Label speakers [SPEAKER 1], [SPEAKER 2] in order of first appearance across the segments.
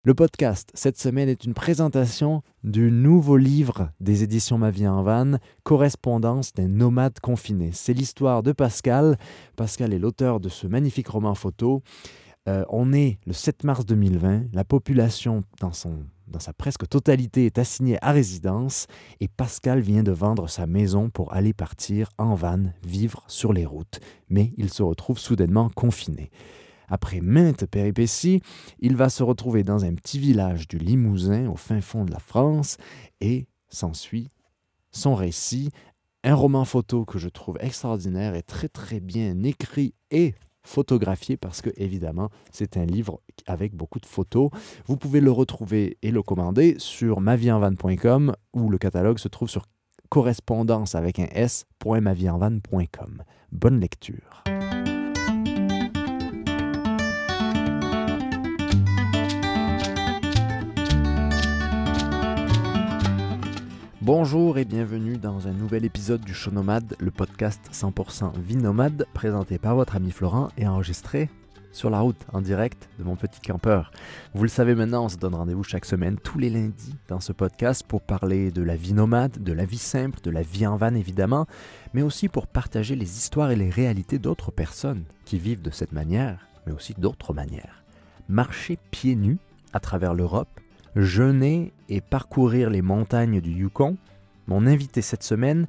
[SPEAKER 1] Le podcast cette semaine est une présentation du nouveau livre des éditions Ma vie en van, Correspondance d'un nomade confiné. C'est l'histoire de Pascal. Pascal est l'auteur de ce magnifique roman photo. On est le 7 mars 2020. La population, dans sa presque totalité, est assignée à résidence et Pascal vient de vendre sa maison pour aller partir en van, vivre sur les routes. Mais il se retrouve soudainement confiné. Après maintes péripéties, il va se retrouver dans un petit village du Limousin, au fin fond de la France, et s'ensuit son récit, un roman photo que je trouve extraordinaire et très très bien écrit et photographié parce que, évidemment, c'est un livre avec beaucoup de photos. Vous pouvez le retrouver et le commander sur maviesenvan.com où le catalogue se trouve sur correspondance avec un s.maviesenvan.com. Bonne lecture. Bonjour et bienvenue dans un nouvel épisode du Show Nomade, le podcast 100% vie nomade, présenté par votre ami Florent et enregistré sur la route, en direct de mon petit campeur. Vous le savez maintenant, on se donne rendez-vous chaque semaine, tous les lundis, dans ce podcast pour parler de la vie nomade, de la vie simple, de la vie en van évidemment, mais aussi pour partager les histoires et les réalités d'autres personnes qui vivent de cette manière, mais aussi d'autres manières. Marcher pieds nus à travers l'Europe, jeûner et parcourir les montagnes du Yukon, mon invité cette semaine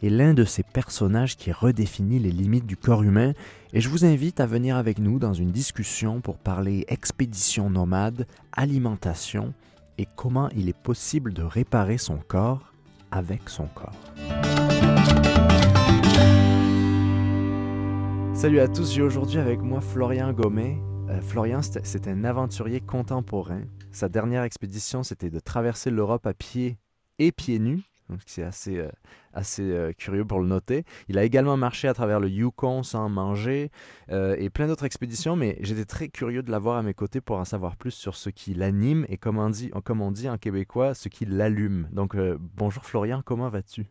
[SPEAKER 1] est l'un de ces personnages qui redéfinit les limites du corps humain et je vous invite à venir avec nous dans une discussion pour parler expédition nomade, alimentation et comment il est possible de réparer son corps avec son corps. Salut à tous, j'ai aujourd'hui avec moi Florian Gomet. Florian, c'est un aventurier contemporain. Sa dernière expédition, c'était de traverser l'Europe à pied et pieds nus. Donc c'est assez curieux pour le noter. Il a également marché à travers le Yukon sans manger et plein d'autres expéditions, mais j'étais très curieux de l'avoir à mes côtés pour en savoir plus sur ce qui l'anime et comme on dit en québécois, ce qui l'allume. Donc bonjour Florian, comment vas-tu?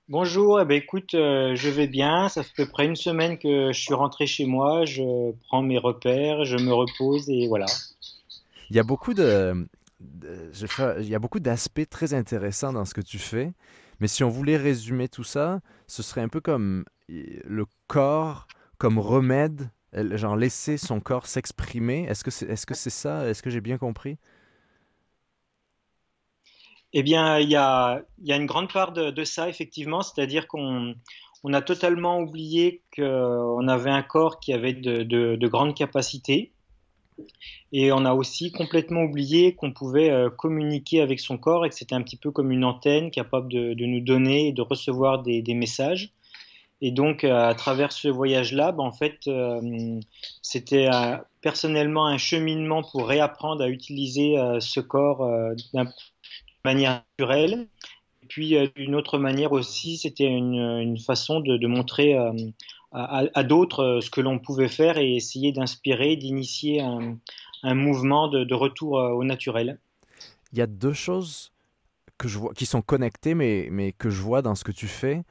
[SPEAKER 2] Bonjour, écoute, je vais bien. Ça fait à peu près une semaine que je suis rentré chez moi. Je prends mes repères, je me repose et voilà.
[SPEAKER 1] Il y a beaucoup il y a beaucoup d'aspects très intéressants dans ce que tu fais, mais si on voulait résumer tout ça, ce serait un peu comme le corps comme remède, genre laisser son corps s'exprimer. Est-ce que c'est ça? Est-ce que j'ai bien compris?
[SPEAKER 2] Eh bien, il y a une grande part de ça, effectivement. C'est-à-dire qu'on a totalement oublié qu'on avait un corps qui avait de grandes capacités. Et on a aussi complètement oublié qu'on pouvait communiquer avec son corps et que c'était un petit peu comme une antenne capable de nous donner et de recevoir des messages. Et donc, à travers ce voyage-là, en fait, c'était personnellement un cheminement pour réapprendre à utiliser ce corps d'une manière naturelle. Et puis, d'une autre manière aussi, c'était une façon de montrer à d'autres ce que l'on pouvait faire et essayer d'inspirer, d'initier un mouvement de retour au naturel.
[SPEAKER 1] Il y a deux choses que je vois qui sont connectées, mais que je vois dans ce que tu fais.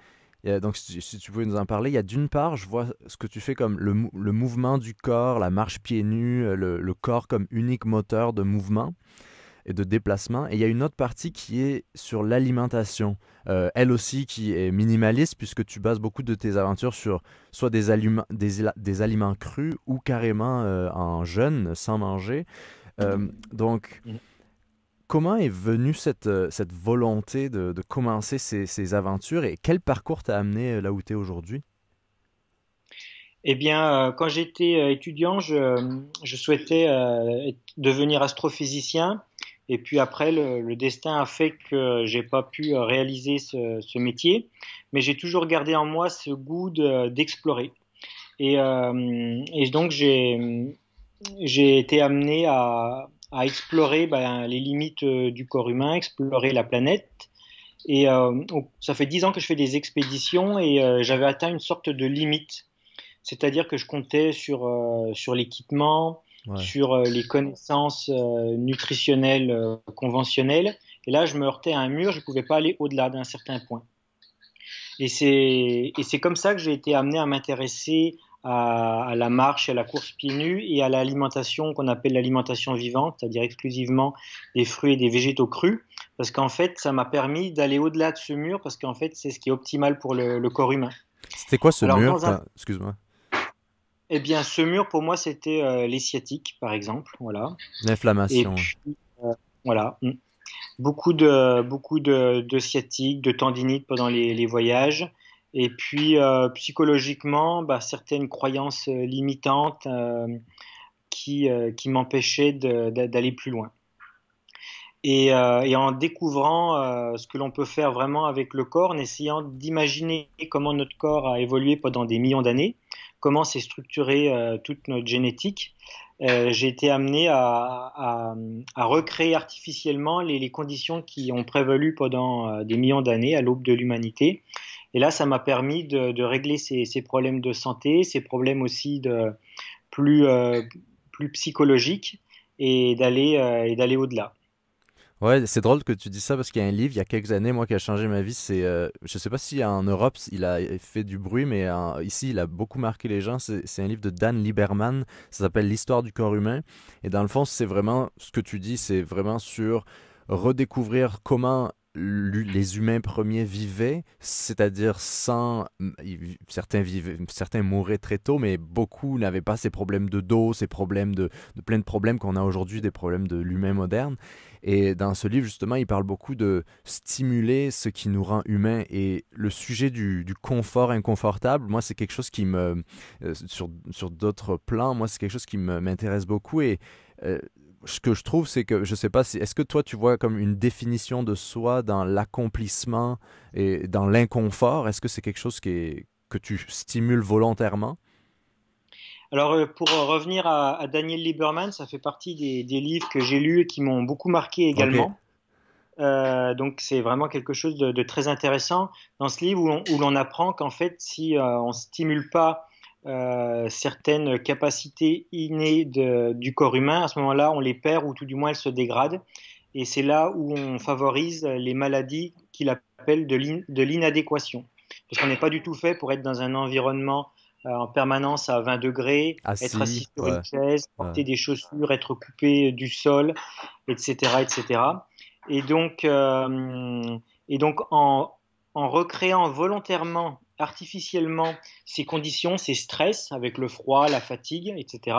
[SPEAKER 1] Donc, si tu pouvais nous en parler, il y a d'une part, je vois ce que tu fais comme le mouvement du corps, la marche pieds nus, le corps comme unique moteur de mouvement et de déplacement. Et il y a une autre partie qui est sur l'alimentation. Elle aussi qui est minimaliste puisque tu bases beaucoup de tes aventures sur soit des aliments crus ou carrément en jeûne, sans manger. Donc, comment est venue cette volonté de commencer ces aventures et quel parcours t'a amené là où tu es aujourd'hui?
[SPEAKER 2] Eh bien, quand j'étais étudiant, je souhaitais devenir astrophysicien. Et puis après, le destin a fait que j'ai pas pu réaliser ce métier, mais j'ai toujours gardé en moi ce goût d'explorer. Et donc j'ai été amené à explorer les limites du corps humain, explorer la planète. Et ça fait 10 ans que je fais des expéditions et j'avais atteint une sorte de limite. C'est-à-dire que je comptais sur l'équipement,
[SPEAKER 1] Ouais.
[SPEAKER 2] sur les connaissances nutritionnelles conventionnelles. Et là, je me heurtais à un mur, je ne pouvais pas aller au-delà d'un certain point. Et c'est comme ça que j'ai été amené à m'intéresser à la marche, à la course pieds nus et à l'alimentation qu'on appelle l'alimentation vivante, c'est-à-dire exclusivement des fruits et des végétaux crus, parce qu'en fait, ça m'a permis d'aller au-delà de ce mur, parce qu'en fait, c'est ce qui est optimal pour le corps humain.
[SPEAKER 1] C'était quoi ce
[SPEAKER 2] Alors,
[SPEAKER 1] mur
[SPEAKER 2] dans un,
[SPEAKER 1] Excuse-moi.
[SPEAKER 2] eh bien, ce mur, pour moi, c'était les sciatiques, par exemple, voilà. Et
[SPEAKER 1] L'inflammation.
[SPEAKER 2] puis, voilà. Beaucoup de sciatique, de tendinite pendant les voyages. Et puis, psychologiquement, bah, certaines croyances limitantes qui m'empêchaient d'aller plus loin. Et en découvrant ce que l'on peut faire vraiment avec le corps, en essayant d'imaginer comment notre corps a évolué pendant des millions d'années, comment s'est structurée toute notre génétique, j'ai été amené à recréer artificiellement les conditions qui ont prévalu pendant des millions d'années à l'aube de l'humanité. Et là, ça m'a permis de régler ces problèmes de santé, ces problèmes aussi plus, euh, plus psychologiques et d'aller au-delà.
[SPEAKER 1] Ouais, c'est drôle que tu dis ça parce qu'il y a un livre il y a quelques années, moi, qui a changé ma vie. Je sais pas si en Europe il a fait du bruit, mais ici il a beaucoup marqué les gens. C'est un livre de Dan Lieberman. Ça s'appelle L'histoire du corps humain. Et dans le fond, c'est vraiment ce que tu dis, c'est vraiment sur redécouvrir comment les humains premiers vivaient, c'est-à-dire certains mouraient très tôt, mais beaucoup n'avaient pas ces problèmes de dos, ces problèmes de plein de problèmes qu'on a aujourd'hui, des problèmes de l'humain moderne. Et dans ce livre, justement, il parle beaucoup de stimuler ce qui nous rend humains. Et le sujet du confort inconfortable, moi, c'est quelque chose qui sur d'autres plans, moi, c'est quelque chose qui m'intéresse beaucoup. Et euh, ce que je trouve, c'est que, je sais pas, est-ce que toi, tu vois comme une définition de soi dans l'accomplissement et dans l'inconfort? Est-ce que c'est quelque chose que tu stimules volontairement?
[SPEAKER 2] Alors, pour revenir à Daniel Lieberman, ça fait partie des livres que j'ai lus et qui m'ont beaucoup marqué
[SPEAKER 1] Ok.
[SPEAKER 2] également. Donc, c'est vraiment quelque chose de très intéressant dans ce livre où l'on apprend qu'en fait, si on ne stimule pas certaines capacités innées du corps humain, à ce moment-là, on les perd ou tout du moins elles se dégradent. Et c'est là où on favorise les maladies qu'il appelle de l'inadéquation. Parce qu'on n'est pas du tout fait pour être dans un environnement en permanence à 20 degrés, être
[SPEAKER 1] Assis,
[SPEAKER 2] assis sur une
[SPEAKER 1] ouais.
[SPEAKER 2] chaise,
[SPEAKER 1] Ouais.
[SPEAKER 2] porter des chaussures, être coupé du sol, etc., etc. Et donc, euh, et donc, en recréant volontairement, artificiellement ces conditions, ces stress avec le froid, la fatigue, etc.,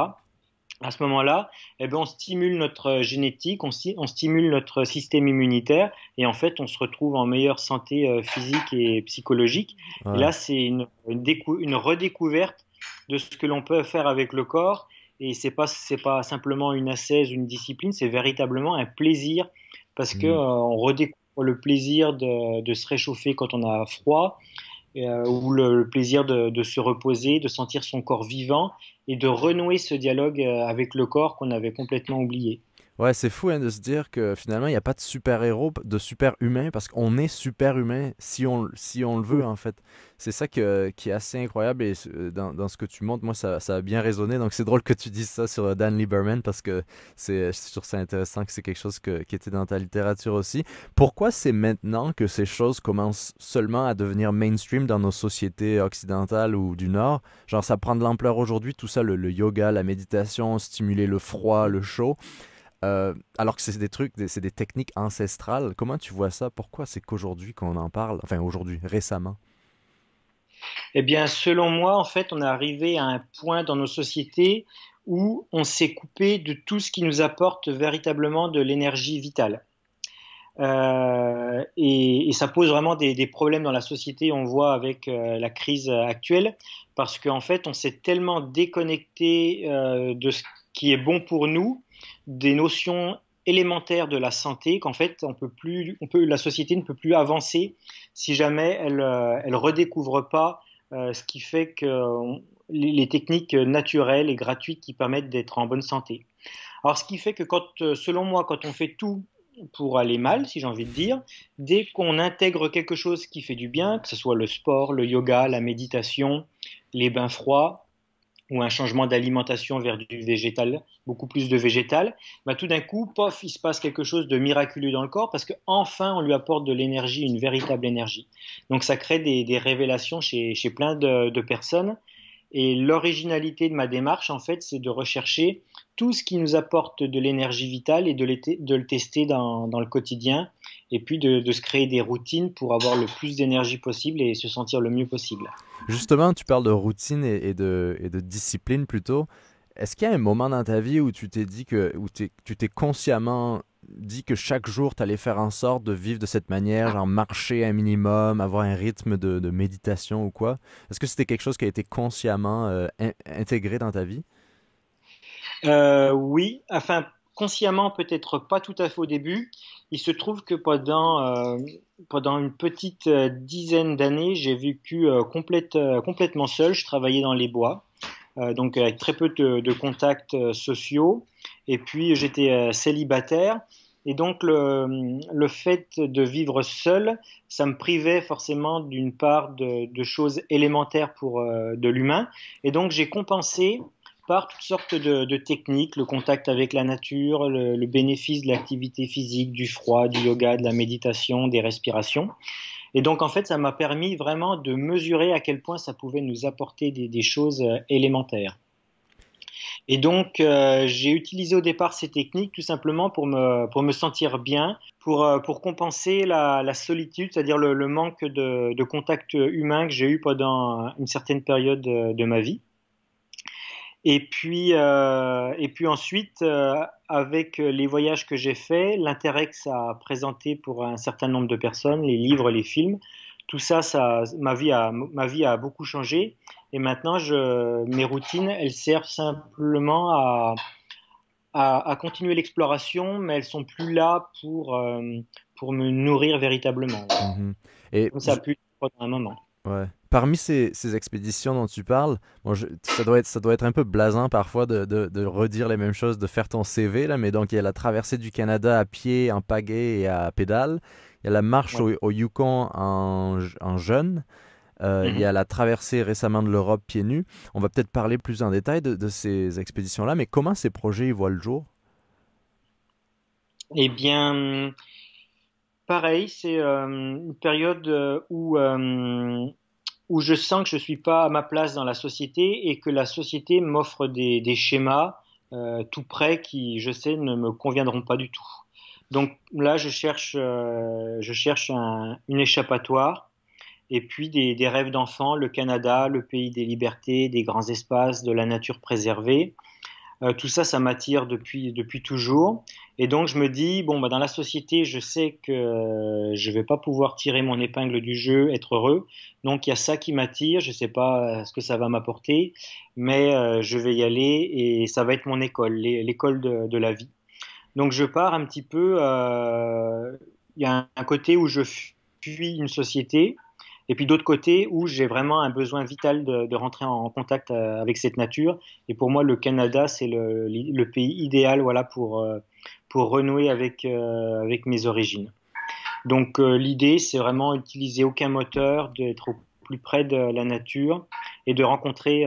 [SPEAKER 2] à ce moment-là, eh ben, on stimule notre génétique, on stimule notre système immunitaire et en fait, on se retrouve en meilleure santé physique et psychologique. Et
[SPEAKER 1] Ouais.
[SPEAKER 2] là, c'est une redécouverte de ce que l'on peut faire avec le corps. Et c'est pas simplement une ascèse, une discipline, c'est véritablement un plaisir parce que
[SPEAKER 1] Hmm.
[SPEAKER 2] on redécouvre le plaisir de se réchauffer quand on a froid, ou le plaisir de se reposer, de sentir son corps vivant et de renouer ce dialogue avec le corps qu'on avait complètement oublié.
[SPEAKER 1] Ouais, c'est fou hein, de se dire que finalement, il n'y a pas de super-héros, de super-humain, parce qu'on est super-humain si on le veut, en fait. C'est ça qui est assez incroyable, et dans ce que tu montres, moi, ça a bien résonné. Donc, c'est drôle que tu dises ça sur Dan Lieberman, parce que je trouve ça intéressant que c'est quelque chose qui était dans ta littérature aussi. Pourquoi c'est maintenant que ces choses commencent seulement à devenir mainstream dans nos sociétés occidentales ou du Nord? Genre, ça prend de l'ampleur aujourd'hui, tout ça, le yoga, la méditation, stimuler le froid, le chaud. Alors que c'est des trucs, c'est des techniques ancestrales. Comment tu vois ça? Pourquoi c'est qu'aujourd'hui qu'on en parle? Enfin, aujourd'hui, récemment.
[SPEAKER 2] Eh bien, selon moi, en fait, on est arrivé à un point dans nos sociétés où on s'est coupé de tout ce qui nous apporte véritablement de l'énergie vitale. Et ça pose vraiment des problèmes dans la société, on voit avec la crise actuelle, parce qu'en fait, on s'est tellement déconnecté de ce qui est bon pour nous, des notions élémentaires de la santé, qu'en fait, la société ne peut plus avancer si jamais elle redécouvre pas ce qui fait que les techniques naturelles et gratuites qui permettent d'être en bonne santé. Alors, ce qui fait que selon moi, quand on fait tout pour aller mal, si j'ai envie de dire, dès qu'on intègre quelque chose qui fait du bien, que ce soit le sport, le yoga, la méditation, les bains froids, ou un changement d'alimentation vers du végétal, beaucoup plus de végétal, bah tout d'un coup, pof, il se passe quelque chose de miraculeux dans le corps parce qu'enfin, on lui apporte de l'énergie, une véritable énergie. Donc, ça crée des révélations chez plein de personnes Et l'originalité de ma démarche, en fait, c'est de rechercher tout ce qui nous apporte de l'énergie vitale et de le tester dans le quotidien, et puis de se créer des routines pour avoir le plus d'énergie possible et se sentir le mieux possible.
[SPEAKER 1] Justement, tu parles de routine et de discipline plutôt. Est-ce qu'il y a un moment dans ta vie où tu t'es dit tu t'es consciemment dit que chaque jour, tu allais faire en sorte de vivre de cette manière, genre marcher un minimum, avoir un rythme de méditation ou quoi? Est-ce que c'était quelque chose qui a été consciemment intégré dans ta vie?
[SPEAKER 2] Oui, enfin, consciemment, peut-être pas tout à fait au début. Il se trouve que pendant une petite dizaine d'années, j'ai vécu complètement seul. Je travaillais dans les bois, donc avec très peu de contacts sociaux. Et puis, j'étais célibataire. Et donc, le fait de vivre seul, ça me privait forcément d'une part de choses élémentaires pour de l'humain. Et donc, j'ai compensé par toutes sortes de techniques, le contact avec la nature, le bénéfice de l'activité physique, du froid, du yoga, de la méditation, des respirations. Et donc, en fait, ça m'a permis vraiment de mesurer à quel point ça pouvait nous apporter des choses élémentaires. Et donc, j'ai utilisé au départ ces techniques tout simplement pour me sentir bien, pour compenser la solitude, c'est-à-dire le manque de contact humain que j'ai eu pendant une certaine période de ma vie. Et puis ensuite, avec les voyages que j'ai faits, l'intérêt que ça a présenté pour un certain nombre de personnes, les livres, les films, tout ça, ma vie a beaucoup changé. Et maintenant, mes routines, elles servent simplement à continuer l'exploration, mais elles sont plus là pour me nourrir véritablement.
[SPEAKER 1] Mhm. Et
[SPEAKER 2] Comme ça a pu être pendant un moment.
[SPEAKER 1] ouais. Parmi ces expéditions dont tu parles, bon, ça doit être un peu blasant parfois de redire les mêmes choses, de faire ton CV, là, mais donc il y a la traversée du Canada à pied, en pagaie et à pédale. Il y a la marche
[SPEAKER 2] Ouais.
[SPEAKER 1] au Yukon en jeune. Il y
[SPEAKER 2] Mhm.
[SPEAKER 1] a la traversée récemment de l'Europe pieds nus. On va peut-être parler plus en détail de ces expéditions-là, mais comment ces projets ils voient le jour?
[SPEAKER 2] Eh bien, pareil, c'est une période où je sens que je suis pas à ma place dans la société et que la société m'offre des schémas tout prêts qui, je sais, ne me conviendront pas du tout. Donc là, je cherche une échappatoire et puis des rêves d'enfant, le Canada, le pays des libertés, des grands espaces, de la nature préservée. Tout ça, ça m'attire depuis toujours. Et donc, je me dis, bon, bah, dans la société, je sais que je vais pas pouvoir tirer mon épingle du jeu, être heureux. Donc, il y a ça qui m'attire. Je sais pas ce que ça va m'apporter, mais je vais y aller et ça va être mon école, l'école de la vie. Donc, je pars un petit peu. Il y a un côté où je fuis une société et puis d'autre côté, où j'ai vraiment un besoin vital de rentrer en contact avec cette nature. Et pour moi, le Canada, c'est le pays idéal, voilà, pour renouer avec mes origines. Donc l'idée, c'est vraiment utiliser aucun moteur, d'être au plus près de la nature et de rencontrer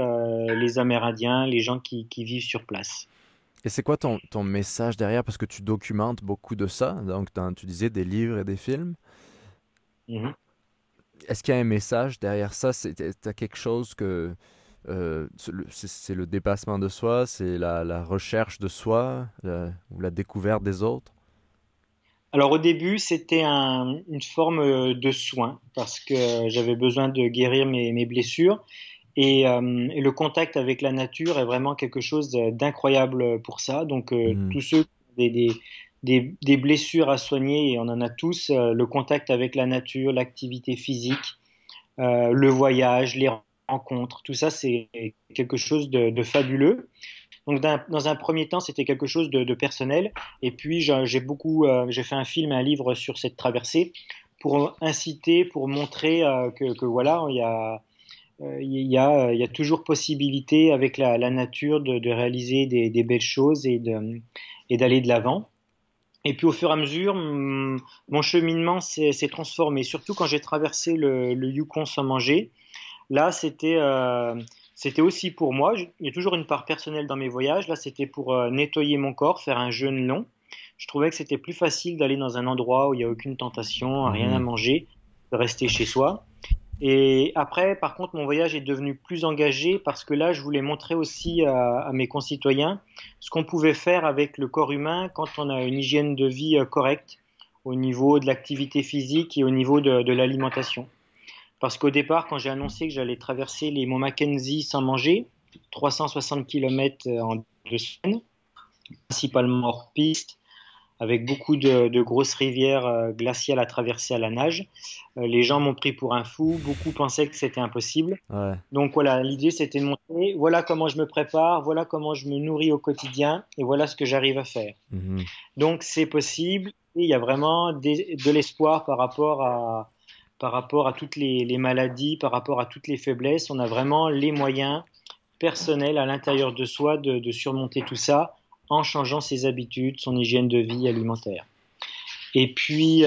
[SPEAKER 2] les Amérindiens, les gens qui vivent sur place.
[SPEAKER 1] Et c'est quoi ton message derrière? Parce que tu documentes beaucoup de ça, donc tu disais des livres et des films.
[SPEAKER 2] Mhm.
[SPEAKER 1] Est-ce qu'il y a un message derrière ça? T'as quelque chose c'est le dépassement de soi, c'est la recherche de soi, ou la découverte des autres?
[SPEAKER 2] Alors au début, c'était une forme de soin parce que j'avais besoin de guérir mes blessures et le contact avec la nature est vraiment quelque chose d'incroyable pour ça. Donc
[SPEAKER 1] Mhm.
[SPEAKER 2] tous ceux qui ont des blessures à soigner, et on en a tous, le contact avec la nature, l'activité physique, le voyage, les rencontres, tout ça c'est quelque chose de fabuleux. Donc dans un premier temps, c'était quelque chose de personnel. Et puis j'ai fait un film et un livre sur cette traversée pour inciter, pour montrer que voilà, il y a toujours possibilité avec la nature de réaliser des belles choses et d'aller de l'avant. Et puis au fur et à mesure, mon cheminement s'est transformé, surtout quand j'ai traversé le Yukon sans manger. Là, c'était aussi pour moi. Il y a toujours une part personnelle dans mes voyages. Là, c'était pour nettoyer mon corps, faire un jeûne long. Je trouvais que c'était plus facile d'aller dans un endroit où il n'y a aucune tentation, rien à
[SPEAKER 1] Mhm.
[SPEAKER 2] manger, de rester chez soi. Et après, par contre, mon voyage est devenu plus engagé parce que là, je voulais montrer aussi à mes concitoyens ce qu'on pouvait faire avec le corps humain quand on a une hygiène de vie correcte au niveau de l'activité physique et au niveau de l'alimentation. Parce qu'au départ, quand j'ai annoncé que j'allais traverser les monts Mackenzie sans manger, 360 km en 2 semaines, principalement hors piste, avec beaucoup de grosses rivières glaciales à traverser à la nage. Les gens m'ont pris pour un fou, beaucoup pensaient que c'était impossible.
[SPEAKER 1] Ouais.
[SPEAKER 2] Donc voilà, l'idée c'était de montrer, voilà comment je me prépare, voilà comment je me nourris au quotidien, et voilà ce que j'arrive à faire.
[SPEAKER 1] Mhm.
[SPEAKER 2] Donc c'est possible, et il y a vraiment de l'espoir par rapport à toutes les maladies, par rapport à toutes les faiblesses. On a vraiment les moyens personnels à l'intérieur de soi de surmonter tout ça en changeant ses habitudes, son hygiène de vie alimentaire. Et puis,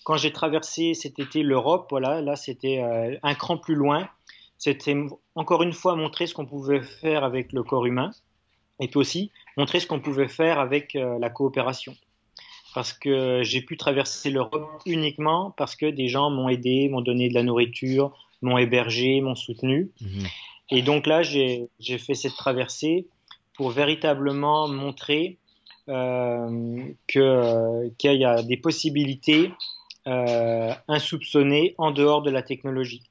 [SPEAKER 2] quand j'ai traversé cet été l'Europe, voilà, là c'était un cran plus loin. C'était encore une fois montrer ce qu'on pouvait faire avec le corps humain, et puis aussi montrer ce qu'on pouvait faire avec la coopération. Parce que j'ai pu traverser l'Europe uniquement parce que des gens m'ont aidé, m'ont donné de la nourriture, m'ont hébergé, m'ont soutenu.
[SPEAKER 1] Mhm.
[SPEAKER 2] Et donc là, j'ai fait cette traversée pour véritablement montrer qu'il y a des possibilités insoupçonnées en dehors de la technologie.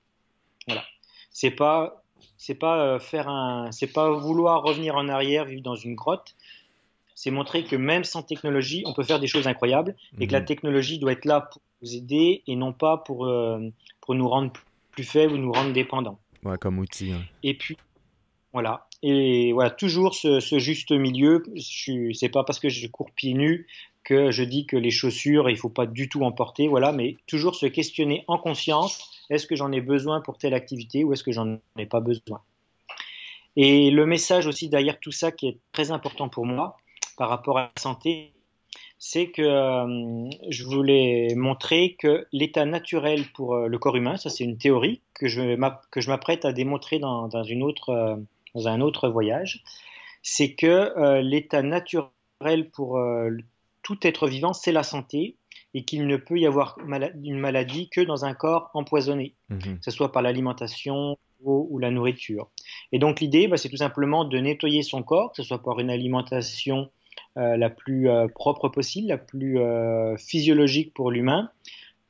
[SPEAKER 2] Voilà. C'est pas vouloir revenir en arrière, vivre dans une grotte. C'est montrer que même sans technologie, on peut faire des choses incroyables et que la
[SPEAKER 1] Mhm.
[SPEAKER 2] technologie doit être là pour nous aider et non pas pour nous rendre plus faibles ou nous rendre dépendants.
[SPEAKER 1] Ouais, comme outil. Ouais.
[SPEAKER 2] Et puis, voilà. Et voilà, toujours ce juste milieu. C'est pas parce que je cours pieds nus que je dis que les chaussures, il faut pas du tout en porter. Voilà, mais toujours se questionner en conscience. Est-ce que j'en ai besoin pour telle activité ou est-ce que j'en ai pas besoin? Et le message aussi derrière tout ça qui est très important pour moi par rapport à la santé, c'est que je voulais montrer que l'état naturel pour le corps humain, ça c'est une théorie que je m'apprête à démontrer dans un autre voyage, c'est que l'état naturel pour tout être vivant, c'est la santé et qu'il ne peut y avoir une maladie que dans un corps empoisonné,
[SPEAKER 1] Mhm.
[SPEAKER 2] que ce soit par l'alimentation ou la nourriture. Et donc l'idée, bah, c'est tout simplement de nettoyer son corps, que ce soit par une alimentation la plus propre possible, la plus physiologique pour l'humain,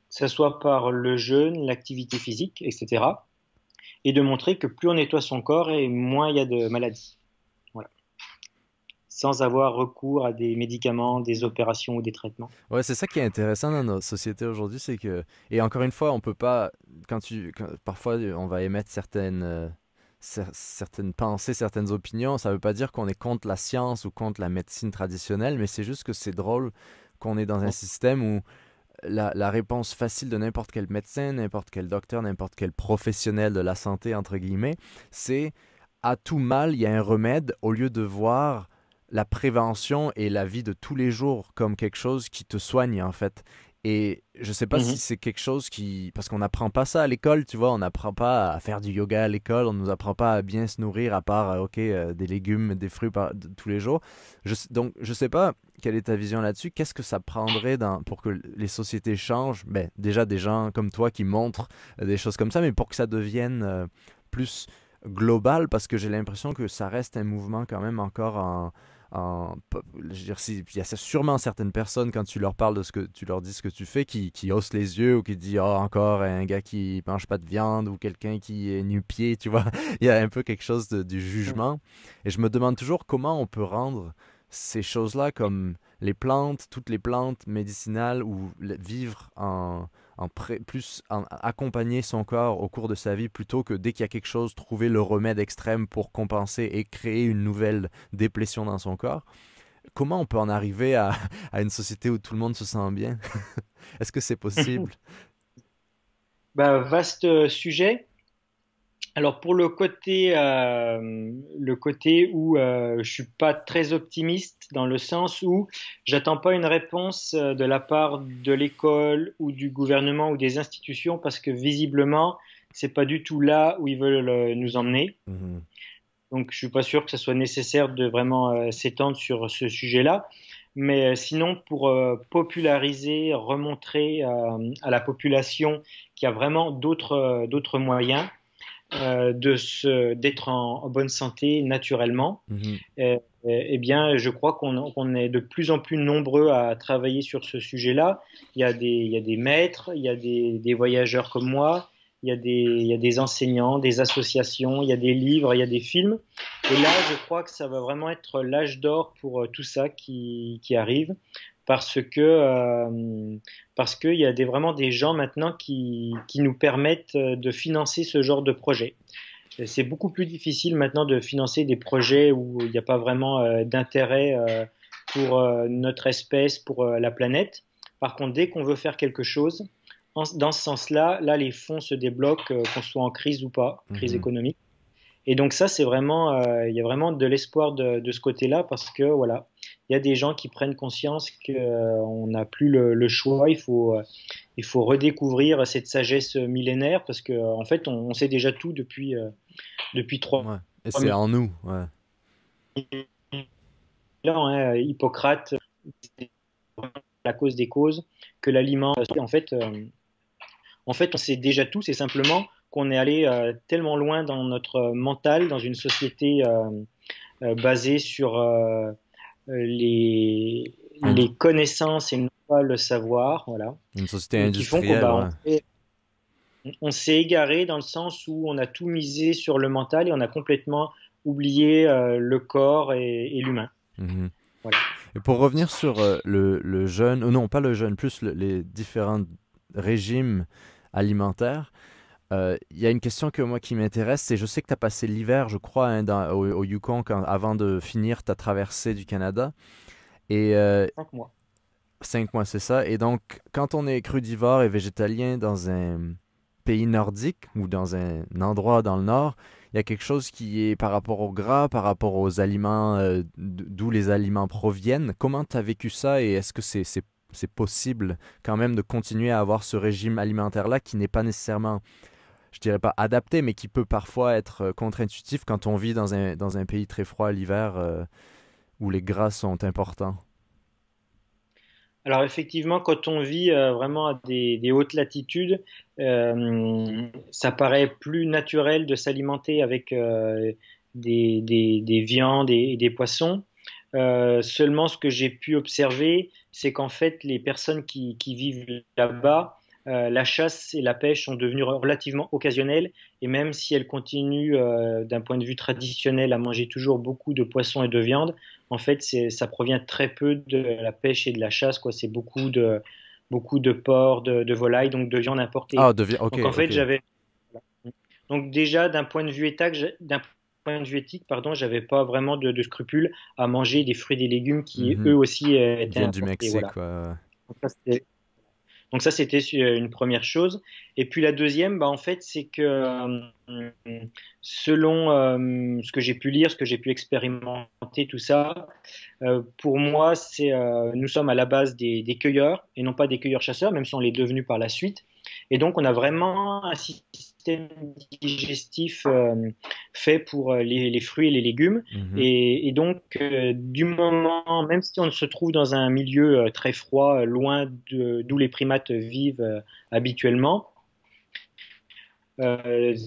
[SPEAKER 2] que ce soit par le jeûne, l'activité physique, etc. Et de montrer que plus on nettoie son corps et moins il y a de maladies. Voilà. Sans avoir recours à des médicaments, des opérations ou des traitements.
[SPEAKER 1] Ouais, c'est ça qui est intéressant dans notre société aujourd'hui, c'est que, et encore une fois, on peut pas, parfois on va émettre certaines pensées, certaines opinions, ça veut pas dire qu'on est contre la science ou contre la médecine traditionnelle, mais c'est juste que c'est drôle qu'on est dans un système où la réponse facile de n'importe quel médecin, n'importe quel docteur, n'importe quel professionnel de la santé, entre guillemets, c'est à tout mal, il y a un remède au lieu de voir la prévention et la vie de tous les jours comme quelque chose qui te soigne en fait. Et je sais pas si
[SPEAKER 2] Mhm.
[SPEAKER 1] c'est quelque chose qui... Parce qu'on n'apprend pas ça à l'école, tu vois, on n'apprend pas à faire du yoga à l'école, on nous apprend pas à bien se nourrir à part, ok, des légumes, des fruits tous les jours. Donc, je sais pas quelle est ta vision là-dessus. Qu'est-ce que ça prendrait pour que les sociétés changent? Ben, déjà des gens comme toi qui montrent des choses comme ça, mais pour que ça devienne plus global, parce que j'ai l'impression que ça reste un mouvement quand même encore je veux dire, il y a sûrement certaines personnes, quand tu leur parles de ce que tu leur dis ce que tu fais, qui haussent les yeux ou qui disent oh, encore un gars qui mange pas de viande ou quelqu'un qui est nu-pied, tu vois. Il y a un peu quelque chose du jugement. Et je me demande toujours comment on peut rendre ces choses-là comme les plantes, toutes les plantes médicinales ou vivre accompagner son corps au cours de sa vie plutôt que dès qu'il y a quelque chose, trouver le remède extrême pour compenser et créer une nouvelle déplétion dans son corps. Comment on peut en arriver à une société où tout le monde se sent bien? Est-ce que c'est possible?
[SPEAKER 2] Bah, vaste sujet. Alors pour le côté où je suis pas très optimiste dans le sens où j'attends pas une réponse de la part de l'école ou du gouvernement ou des institutions parce que visiblement c'est pas du tout là où ils veulent nous emmener.
[SPEAKER 1] Mhm.
[SPEAKER 2] Donc je suis pas sûr que ce soit nécessaire de vraiment s'étendre sur ce sujet-là. Mais sinon, pour populariser, remontrer à la population qu'il y a vraiment d'autres moyens d'être en bonne santé naturellement,
[SPEAKER 1] Mhm.
[SPEAKER 2] eh bien, je crois qu'on est de plus en plus nombreux à travailler sur ce sujet-là. Il y a des maîtres, il y a des voyageurs comme moi, il y a des enseignants, des associations, il y a des livres, il y a des films. Et là, je crois que ça va vraiment être l'âge d'or pour tout ça qui arrive, parce que parce qu'il y a vraiment des gens maintenant qui nous permettent de financer ce genre de projet. C'est beaucoup plus difficile maintenant de financer des projets où il n'y a pas vraiment d'intérêt pour notre espèce, pour la planète. Par contre, dès qu'on veut faire quelque chose, dans ce sens-là, là, les fonds se débloquent, qu'on soit en crise ou pas, crise
[SPEAKER 1] Mhm.
[SPEAKER 2] économique. Et donc ça, c'est vraiment, il y a vraiment de l'espoir de ce côté-là parce que voilà, il y a des gens qui prennent conscience qu'on n'a plus le choix. Il faut redécouvrir cette sagesse millénaire parce que en fait, on sait déjà tout depuis trois
[SPEAKER 1] Ouais. Et c'est
[SPEAKER 2] 000
[SPEAKER 1] en nous, ouais.
[SPEAKER 2] ans. Hein. Hippocrate, c'est la cause des causes, que l'aliment, en fait, on sait déjà tout. C'est simplement qu'on est allé tellement loin dans notre mental, dans une société basée sur les,
[SPEAKER 1] Indu-
[SPEAKER 2] les connaissances et non pas le savoir, voilà,
[SPEAKER 1] une société
[SPEAKER 2] et qui font qu'on
[SPEAKER 1] industrielle, ouais.
[SPEAKER 2] on s'est égaré dans le sens où on a tout misé sur le mental et on a complètement oublié le corps et l'humain.
[SPEAKER 1] Mhm.
[SPEAKER 2] Voilà.
[SPEAKER 1] Et pour revenir sur le jeûne, ou non, pas le jeûne, plus les différents régimes alimentaires, il y a une question que moi qui m'intéresse, c'est je sais que tu as passé l'hiver, je crois, hein, au Yukon avant de finir ta traversée du Canada. Et
[SPEAKER 2] 5 mois.
[SPEAKER 1] 5 mois, c'est ça. Et donc, quand on est crudivore et végétalien dans un pays nordique ou dans un endroit dans le nord, il y a quelque chose qui est par rapport au gras, par rapport aux aliments, d'où les aliments proviennent. Comment tu as vécu ça et est-ce que c'est possible quand même de continuer à avoir ce régime alimentaire-là qui n'est pas nécessairement, je dirais pas adapté, mais qui peut parfois être contre-intuitif quand on vit dans un pays très froid l'hiver où les gras sont importants?
[SPEAKER 2] Alors effectivement, quand on vit vraiment à des hautes latitudes, ça paraît plus naturel de s'alimenter avec des viandes et des poissons. Seulement, ce que j'ai pu observer, c'est qu'en fait, les personnes qui vivent là-bas, la chasse et la pêche sont devenues relativement occasionnelles, et même si elles continuent, d'un point de vue traditionnel, à manger toujours beaucoup de poissons et de viande, en fait, ça provient très peu de la pêche et de la chasse, quoi. C'est beaucoup de porc, de volailles, donc de viande importée.
[SPEAKER 1] Ah, devient. Ok,
[SPEAKER 2] Donc en fait,
[SPEAKER 1] ok.
[SPEAKER 2] donc déjà d'un point de vue éthique, pardon, j'avais pas vraiment de scrupules à manger des fruits et des légumes qui eux
[SPEAKER 1] Mhm.
[SPEAKER 2] aussi
[SPEAKER 1] Ils
[SPEAKER 2] étaient
[SPEAKER 1] viennent du
[SPEAKER 2] importés,
[SPEAKER 1] Mexique,
[SPEAKER 2] voilà.
[SPEAKER 1] quoi.
[SPEAKER 2] Donc ça, c'était donc ça, c'était une première chose. Et puis la deuxième, bah, en fait, c'est que selon ce que j'ai pu lire, ce que j'ai pu expérimenter, tout ça, pour moi, nous sommes à la base des cueilleurs et non pas des cueilleurs-chasseurs, même si on l'est devenu par la suite. Et donc, on a vraiment un système digestif fait pour les fruits et les légumes.
[SPEAKER 1] Mhm.
[SPEAKER 2] Et donc, du moment, même si on se trouve dans un milieu très froid, loin d'où les primates vivent habituellement,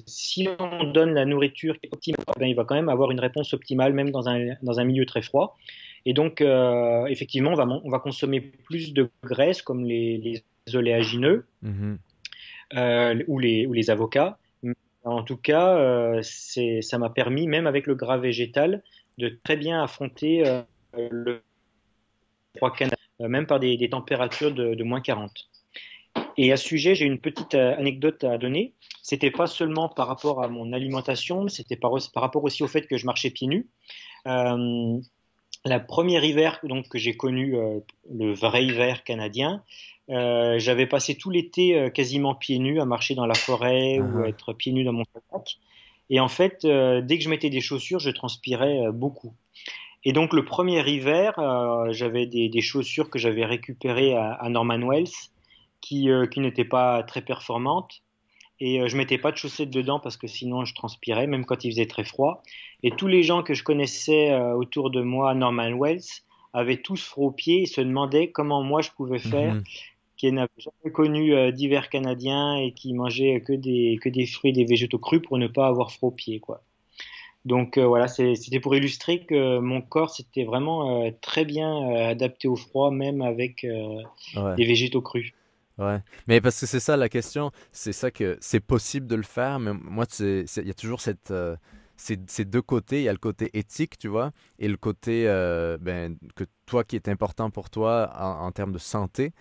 [SPEAKER 2] si on donne la nourriture optimale, ben, il va quand même avoir une réponse optimale, même dans un milieu très froid. Et donc, effectivement, on va consommer plus de graisses comme les oléagineux
[SPEAKER 1] Mhm.
[SPEAKER 2] ou les avocats. Mais en tout cas, ça m'a permis, même avec le gras végétal, de très bien affronter le froid canadien, même par des températures de moins 40. Et à ce sujet, j'ai une petite anecdote à donner. C'était pas seulement par rapport à mon alimentation, c'était par rapport aussi au fait que je marchais pieds nus. Euh, la première hiver donc que j'ai connu, le vrai hiver canadien, j'avais passé tout l'été quasiment pieds nus à marcher dans la forêt ou à
[SPEAKER 1] Ah,
[SPEAKER 2] être pieds nus dans mon sac. Et en fait, dès que je mettais des chaussures, je transpirais beaucoup. Et donc le premier hiver, j'avais des chaussures que j'avais récupérées à Norman Wells qui n'étaient pas très performantes. Et je mettais pas de chaussettes dedans parce que sinon je transpirais, même quand il faisait très froid. Et tous les gens que je connaissais autour de moi à Norman Wells avaient tous froid aux pieds et se demandaient comment moi je pouvais faire,
[SPEAKER 1] Mhm.
[SPEAKER 2] qui n'avaient jamais connu d'hiver canadien et qui mangeaient que des fruits et des végétaux crus pour ne pas avoir froid aux pieds, quoi. Donc voilà, c'était pour illustrer que mon corps s'était vraiment très bien adapté au froid, même avec
[SPEAKER 1] Ouais.
[SPEAKER 2] des végétaux crus.
[SPEAKER 1] Ouais, mais parce que c'est ça la question, c'est ça que c'est possible de le faire, mais moi, il y a toujours ces deux côtés, il y a le côté éthique, tu vois, et le côté ben, que toi qui est important pour toi en termes de santé,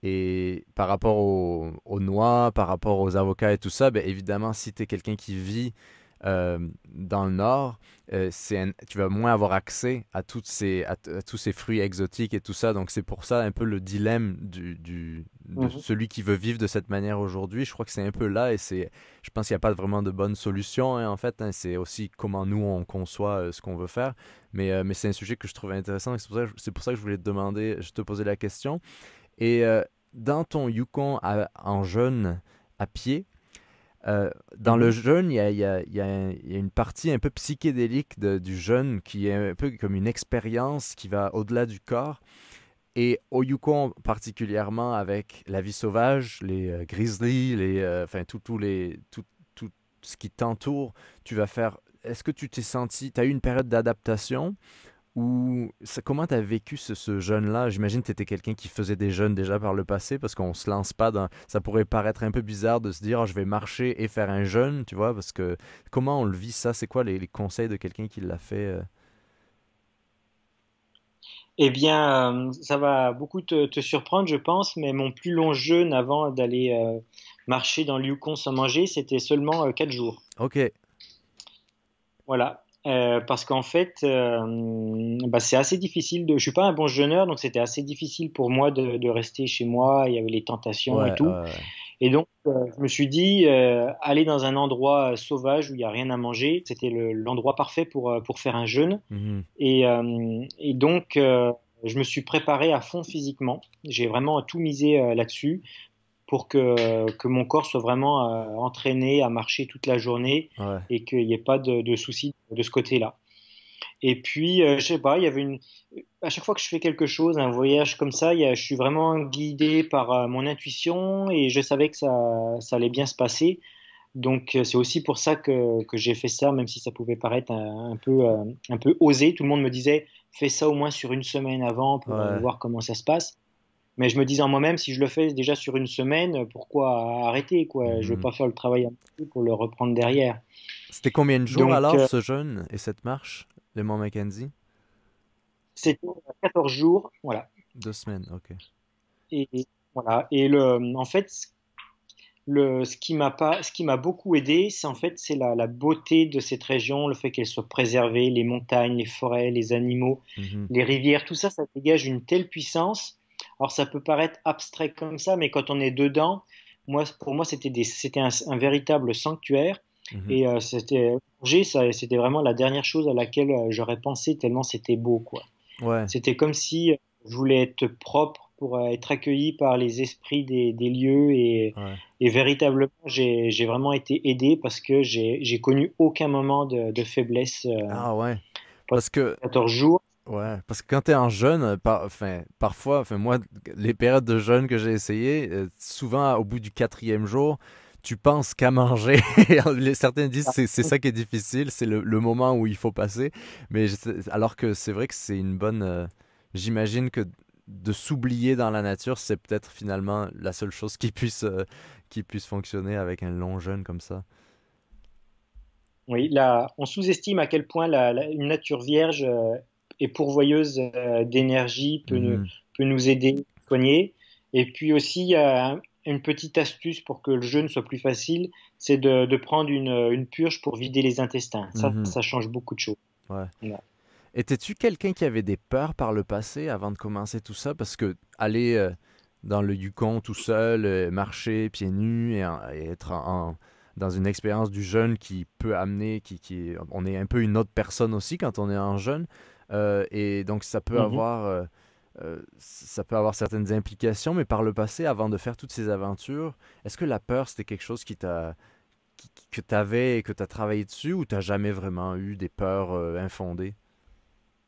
[SPEAKER 1] et par rapport aux noix, par rapport aux avocats et tout ça, ben évidemment, si tu es quelqu'un qui vit dans le nord, tu vas moins avoir accès à, à tous ces fruits exotiques et tout ça. Donc c'est pour ça un peu le dilemme de
[SPEAKER 2] Mhm.
[SPEAKER 1] celui qui veut vivre de cette manière aujourd'hui. Je crois que c'est un peu là et je pense qu'il n'y a pas vraiment de bonne solution hein, en fait. Hein. C'est aussi comment nous on conçoit ce qu'on veut faire. Mais c'est un sujet que je trouve intéressant et c'est pour ça que je voulais te demander, je te posais la question. Et dans ton Yukon en jeûne à pied, dans le
[SPEAKER 2] Mhm.
[SPEAKER 1] jeûne, il y a une partie un peu psychédélique du jeûne qui est un peu comme une expérience qui va au-delà du corps. Et au Yukon particulièrement avec la vie sauvage, les grizzlies, enfin tout ce qui t'entoure, tu vas faire. Est-ce que tu t'es senti, tu as eu une période d'adaptation ou comment tu as vécu ce jeûne-là? J'imagine que tu étais quelqu'un qui faisait des jeûnes déjà par le passé parce qu'on se lance pas dans... Ça pourrait paraître un peu bizarre de se dire ah, je vais marcher et faire un jeûne, tu vois, parce que comment on le vit ça? C'est quoi les conseils de quelqu'un qui l'a fait?
[SPEAKER 2] Eh bien, ça va beaucoup te surprendre, je pense, mais mon plus long jeûne avant d'aller marcher dans le Yukon sans manger, c'était seulement 4 jours.
[SPEAKER 1] Ok.
[SPEAKER 2] Voilà. Parce qu'en fait, bah, c'est assez difficile de. Je suis pas un bon jeûneur, donc c'était assez difficile pour moi de rester chez moi. Il y avait les tentations et
[SPEAKER 1] Ouais,
[SPEAKER 2] tout. Et donc, je me suis dit, aller dans un endroit sauvage où il y a rien à manger, c'était l'endroit parfait pour faire un jeûne.
[SPEAKER 1] mhm,
[SPEAKER 2] Et donc, je me suis préparé à fond physiquement. J'ai vraiment tout misé là-dessus pour que mon corps soit vraiment entraîné à marcher toute la journée
[SPEAKER 1] ouais.
[SPEAKER 2] et qu'il n'y ait pas de soucis de ce côté-là. Et puis, je sais pas, il y avait à chaque fois que je fais quelque chose, un voyage comme ça, je suis vraiment guidé par mon intuition et je savais que ça allait bien se passer. Donc, c'est aussi pour ça que j'ai fait ça, même si ça pouvait paraître un peu osé. Tout le monde me disait, fais ça au moins sur une semaine avant pour
[SPEAKER 1] Ouais.
[SPEAKER 2] voir comment ça se passe. Mais je me disais en moi-même, si je le fais déjà sur une semaine, pourquoi arrêter, quoi? Je veux
[SPEAKER 1] Mhm.
[SPEAKER 2] pas faire le travail à moitié pour le reprendre derrière.
[SPEAKER 1] C'était combien de jours
[SPEAKER 2] Donc,
[SPEAKER 1] alors ce jeûne et cette marche, le Mont Mackenzie?
[SPEAKER 2] c'était 14 jours, voilà.
[SPEAKER 1] 2 semaines, ok.
[SPEAKER 2] Et voilà. En fait, ce qui m'a beaucoup aidé, c'est en fait, c'est la beauté de cette région, le fait qu'elle soit préservée, les montagnes, les forêts, les animaux,
[SPEAKER 1] Mhm,
[SPEAKER 2] les rivières, tout ça, ça dégage une telle puissance. Alors, ça peut paraître abstrait comme ça, mais quand on est dedans, pour moi, c'était un véritable sanctuaire.
[SPEAKER 1] mhm.
[SPEAKER 2] Et c'était vraiment la dernière chose à laquelle j'aurais pensé tellement c'était beau, quoi.
[SPEAKER 1] Ouais.
[SPEAKER 2] C'était comme si je voulais être propre pour être accueilli par les esprits des lieux
[SPEAKER 1] Ouais.
[SPEAKER 2] et véritablement j'ai vraiment été aidé parce que j'ai connu aucun moment de faiblesse
[SPEAKER 1] Ah ouais.
[SPEAKER 2] pendant
[SPEAKER 1] Parce que
[SPEAKER 2] 14 jours.
[SPEAKER 1] Ouais, parce que quand t'es en jeûne, enfin, parfois, enfin, moi, les périodes de jeûne que j'ai essayé, souvent au bout du quatrième jour, tu penses qu'à manger. Certains disent que c'est ça qui est difficile, c'est le moment où il faut passer. Alors que c'est vrai que c'est une bonne. J'imagine que de s'oublier dans la nature, c'est peut-être finalement la seule chose qui puisse fonctionner avec un long jeûne comme ça.
[SPEAKER 2] Oui, là, on sous-estime à quel point une nature vierge est pourvoyeuse d'énergie,
[SPEAKER 1] Mhm.
[SPEAKER 2] peut nous aider, soigner. Et puis aussi, il y a une petite astuce pour que le jeûne soit plus facile, c'est de prendre une purge pour vider les intestins.
[SPEAKER 1] Mhm.
[SPEAKER 2] Ça change beaucoup de choses.
[SPEAKER 1] Ouais.
[SPEAKER 2] Voilà.
[SPEAKER 1] Étais-tu quelqu'un qui avait des peurs par le passé avant de commencer tout ça? Parce que aller dans le Yukon tout seul, marcher pieds nus et être dans une expérience du jeûne qui peut amener, on est un peu une autre personne aussi quand on est en jeûne. Et donc
[SPEAKER 2] Mhm.
[SPEAKER 1] ça peut avoir certaines implications, mais par le passé, avant de faire toutes ces aventures, est-ce que la peur, c'était quelque chose que tu avais et que tu as travaillé dessus ou tu n'as jamais vraiment eu des peurs infondées?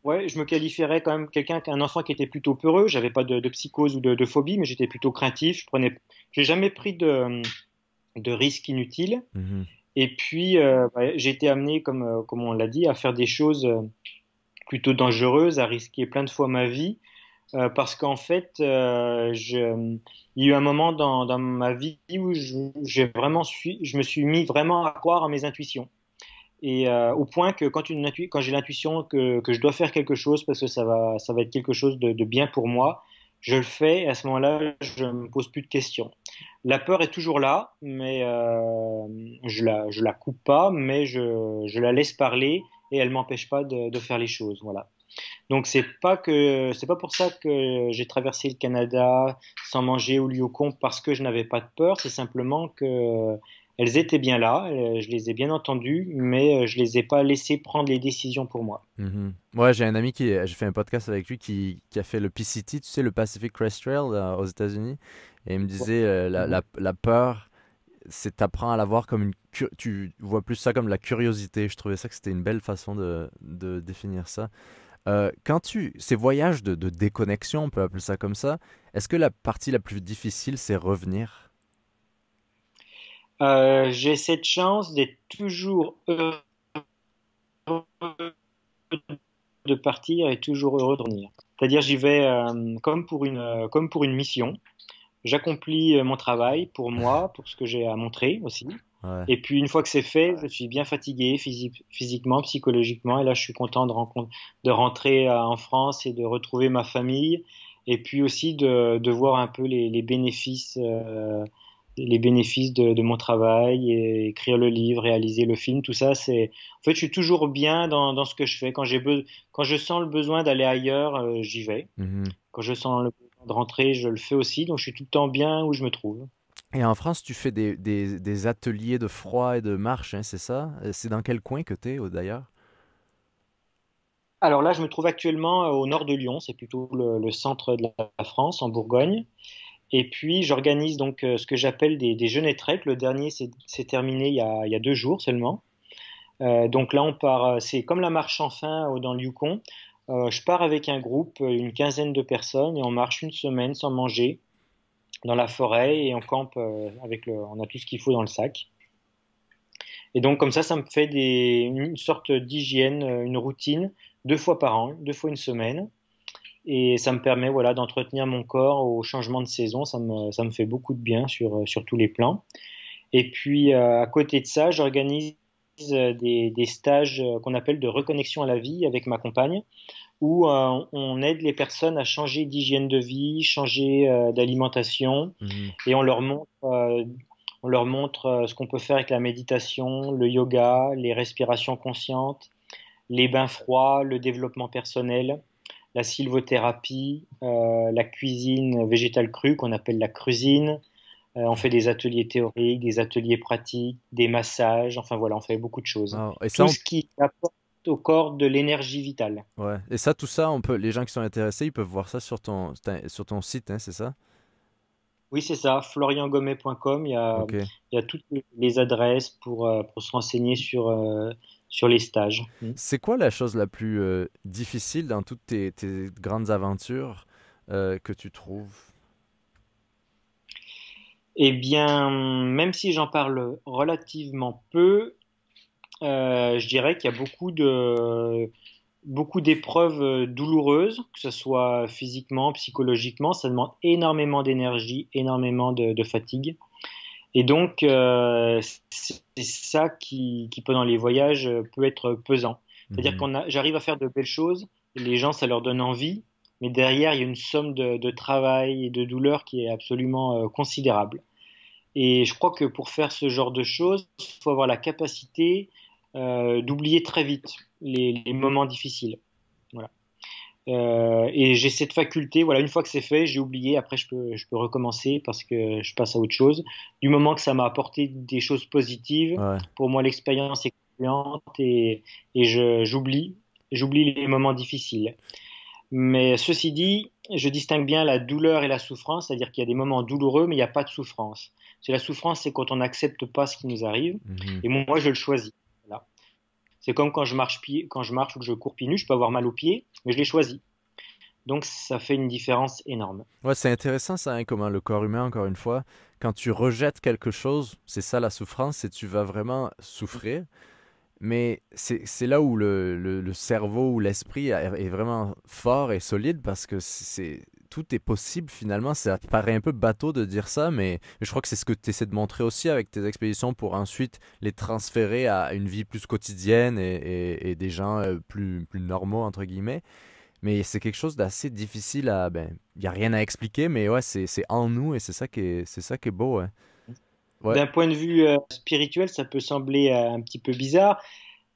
[SPEAKER 2] Ouais, je me qualifierais quand même un enfant qui était plutôt peureux. J'avais pas de psychose ou de phobie, mais j'étais plutôt craintif. J'ai jamais pris de risques inutiles.
[SPEAKER 1] Mhm.
[SPEAKER 2] Et puis, j'ai été amené, comme on l'a dit, à faire des choses plutôt dangereuses, à risquer plein de fois ma vie, parce qu'en fait, il y a eu un moment dans ma vie où je me suis mis vraiment à croire à mes intuitions. Et au point que quand j'ai l'intuition que je dois faire quelque chose parce que ça va être quelque chose de bien pour moi, je le fais et à ce moment-là, je me pose plus de questions. La peur est toujours là, mais je la coupe pas, mais je la laisse parler et elle m'empêche pas de faire les choses. Voilà. Donc c'est pas pour ça que j'ai traversé le Canada sans manger au Yukon parce que je n'avais pas de peur, c'est simplement que elles étaient bien là, je les ai bien entendues, mais je les ai pas laissées prendre les décisions pour moi.
[SPEAKER 1] Mhm. Ouais, j'ai un ami j'ai fait un podcast avec lui qui a fait le PCT, tu sais, le Pacific Crest Trail aux États-Unis. Et il me
[SPEAKER 2] Ouais.
[SPEAKER 1] disait,
[SPEAKER 2] Mhm.
[SPEAKER 1] la peur, c'est t'apprends à la voir comme tu vois plus ça comme la curiosité. Je trouvais ça que c'était une belle façon de définir ça. Ces voyages de déconnexion, on peut appeler ça comme ça, est-ce que la partie la plus difficile, c'est revenir?
[SPEAKER 2] J'ai cette chance d'être toujours heureux de partir et toujours heureux de revenir. C'est-à-dire j'y vais comme pour une mission. J'accomplis mon travail pour moi, pour ce que j'ai à montrer aussi.
[SPEAKER 1] Ouais.
[SPEAKER 2] Et puis une fois que c'est fait, je suis bien fatigué physiquement, psychologiquement. Et là, je suis content de rentrer en France et de retrouver ma famille. Et puis aussi de voir un peu les bénéfices de mon travail, et écrire le livre, réaliser le film. Tout ça, en fait, je suis toujours bien dans ce que je fais. Quand je sens le besoin d'aller ailleurs, j'y vais.
[SPEAKER 1] Mhm.
[SPEAKER 2] Quand je sens le besoin de rentrer, je le fais aussi. Donc, je suis tout le temps bien où je me trouve.
[SPEAKER 1] Et en France, tu fais des ateliers de froid et de marche, hein, c'est ça? C'est dans quel coin que t'es, d'ailleurs?
[SPEAKER 2] Alors là, je me trouve actuellement au nord de Lyon. C'est plutôt le centre de la France, en Bourgogne. Et puis, j'organise donc ce que j'appelle des jeûners trek. Le dernier s'est terminé il y a 2 jours seulement. Donc là, c'est comme la marche sans fin dans le Yukon. Je pars avec un groupe, une quinzaine de personnes, et on marche une semaine sans manger dans la forêt et on campe on a tout ce qu'il faut dans le sac. Et donc comme ça me fait une sorte d'hygiène, une routine, 2 fois par an, 2 fois une semaine. Et ça me permet voilà, d'entretenir mon corps au changement de saison. Ça me fait beaucoup de bien sur tous les plans. Et puis à côté de ça, j'organise des stages qu'on appelle de reconnexion à la vie avec ma compagne, où on aide les personnes à changer d'hygiène de vie, changer d'alimentation,
[SPEAKER 1] Mhm.
[SPEAKER 2] et on leur montre ce qu'on peut faire avec la méditation, le yoga, les respirations conscientes, les bains froids, le développement personnel, la sylvothérapie, la cuisine végétale crue qu'on appelle la cuisine. On fait des ateliers théoriques, des ateliers pratiques, des massages, enfin voilà, on fait beaucoup de choses.
[SPEAKER 1] Wow. Et ça,
[SPEAKER 2] Tout ce qui apporte au corps de l'énergie vitale.
[SPEAKER 1] ouais. Et ça, tout ça, les gens qui sont intéressés, ils peuvent voir ça sur ton site, hein, c'est ça?
[SPEAKER 2] Oui, c'est ça, floriangomet.com,
[SPEAKER 1] Ok.
[SPEAKER 2] il y a toutes les adresses pour se renseigner sur les stages. Mm.
[SPEAKER 1] C'est quoi la chose la plus difficile dans toutes tes grandes aventures que tu trouves?
[SPEAKER 2] Eh bien, même si j'en parle relativement peu, je dirais qu'il y a beaucoup d'épreuves douloureuses, que ce soit physiquement, psychologiquement. Ça demande énormément d'énergie, énormément de fatigue. Et donc, c'est ça qui, pendant les voyages, peut être pesant. C'est-à-dire
[SPEAKER 1] Mhm.
[SPEAKER 2] j'arrive à faire de belles choses, et les gens, ça leur donne envie, mais derrière, il y a une somme de travail et de douleur qui est absolument considérable. Et je crois que pour faire ce genre de choses, il faut avoir la capacité d'oublier très vite les moments difficiles. Voilà. Et j'ai cette faculté, voilà, une fois que c'est fait, j'ai oublié, après je peux recommencer parce que je passe à autre chose. Du moment que ça m'a apporté des choses positives,
[SPEAKER 1] Ouais.
[SPEAKER 2] pour moi l'expérience est concluante et j'oublie les moments difficiles. Mais ceci dit, je distingue bien la douleur et la souffrance, c'est-à-dire qu'il y a des moments douloureux, mais il n'y a pas de souffrance. C'est la souffrance, c'est quand on n'accepte pas ce qui nous arrive,
[SPEAKER 1] Mhm.
[SPEAKER 2] et moi je le choisis. Voilà. C'est comme quand je marche ou que je cours pieds nus, je peux avoir mal aux pieds, mais je l'ai choisi. Donc ça fait une différence énorme.
[SPEAKER 1] Ouais, c'est intéressant ça, hein, comment le corps humain, encore une fois, quand tu rejettes quelque chose, c'est ça la souffrance, c'est tu vas vraiment souffrir. Mais c'est là où le cerveau ou l'esprit est vraiment fort et solide parce que tout est possible finalement. Ça te paraît un peu bateau de dire ça, mais je crois que c'est ce que tu essaies de montrer aussi avec tes expéditions pour ensuite les transférer à une vie plus quotidienne et des gens plus normaux, entre guillemets. Mais c'est quelque chose d'assez difficile à... Ben, il n'y a rien à expliquer, mais ouais, c'est en nous et c'est ça qui est beau. Ouais. Ouais.
[SPEAKER 2] D'un point de vue spirituel, ça peut sembler un petit peu bizarre,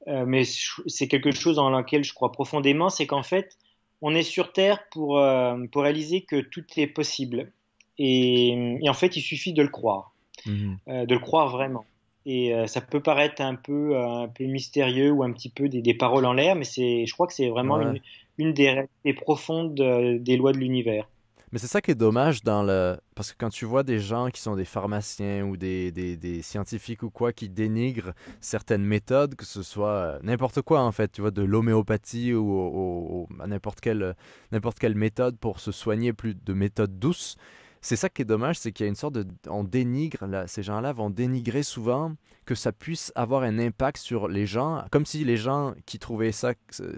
[SPEAKER 2] mais c'est quelque chose dans lequel je crois profondément, c'est qu'en fait, on est sur Terre pour réaliser que tout est possible. Et en fait, il suffit de le croire,
[SPEAKER 1] Mhm.
[SPEAKER 2] de le croire vraiment. Et ça peut paraître un peu mystérieux ou un petit peu des paroles en l'air, mais je crois que c'est vraiment
[SPEAKER 1] Ouais.
[SPEAKER 2] une des réalités profondes des lois de l'univers.
[SPEAKER 1] Mais c'est ça qui est dommage dans le... Parce que quand tu vois des gens qui sont des pharmaciens ou des scientifiques ou quoi qui dénigrent certaines méthodes, que ce soit n'importe quoi en fait, tu vois, de l'homéopathie ou à n'importe quelle méthode pour se soigner, plus de méthodes douces, c'est ça qui est dommage, c'est qu'il y a une sorte de... On dénigre, là, ces gens-là vont dénigrer souvent que ça puisse avoir un impact sur les gens, comme si les gens qui trouvaient ça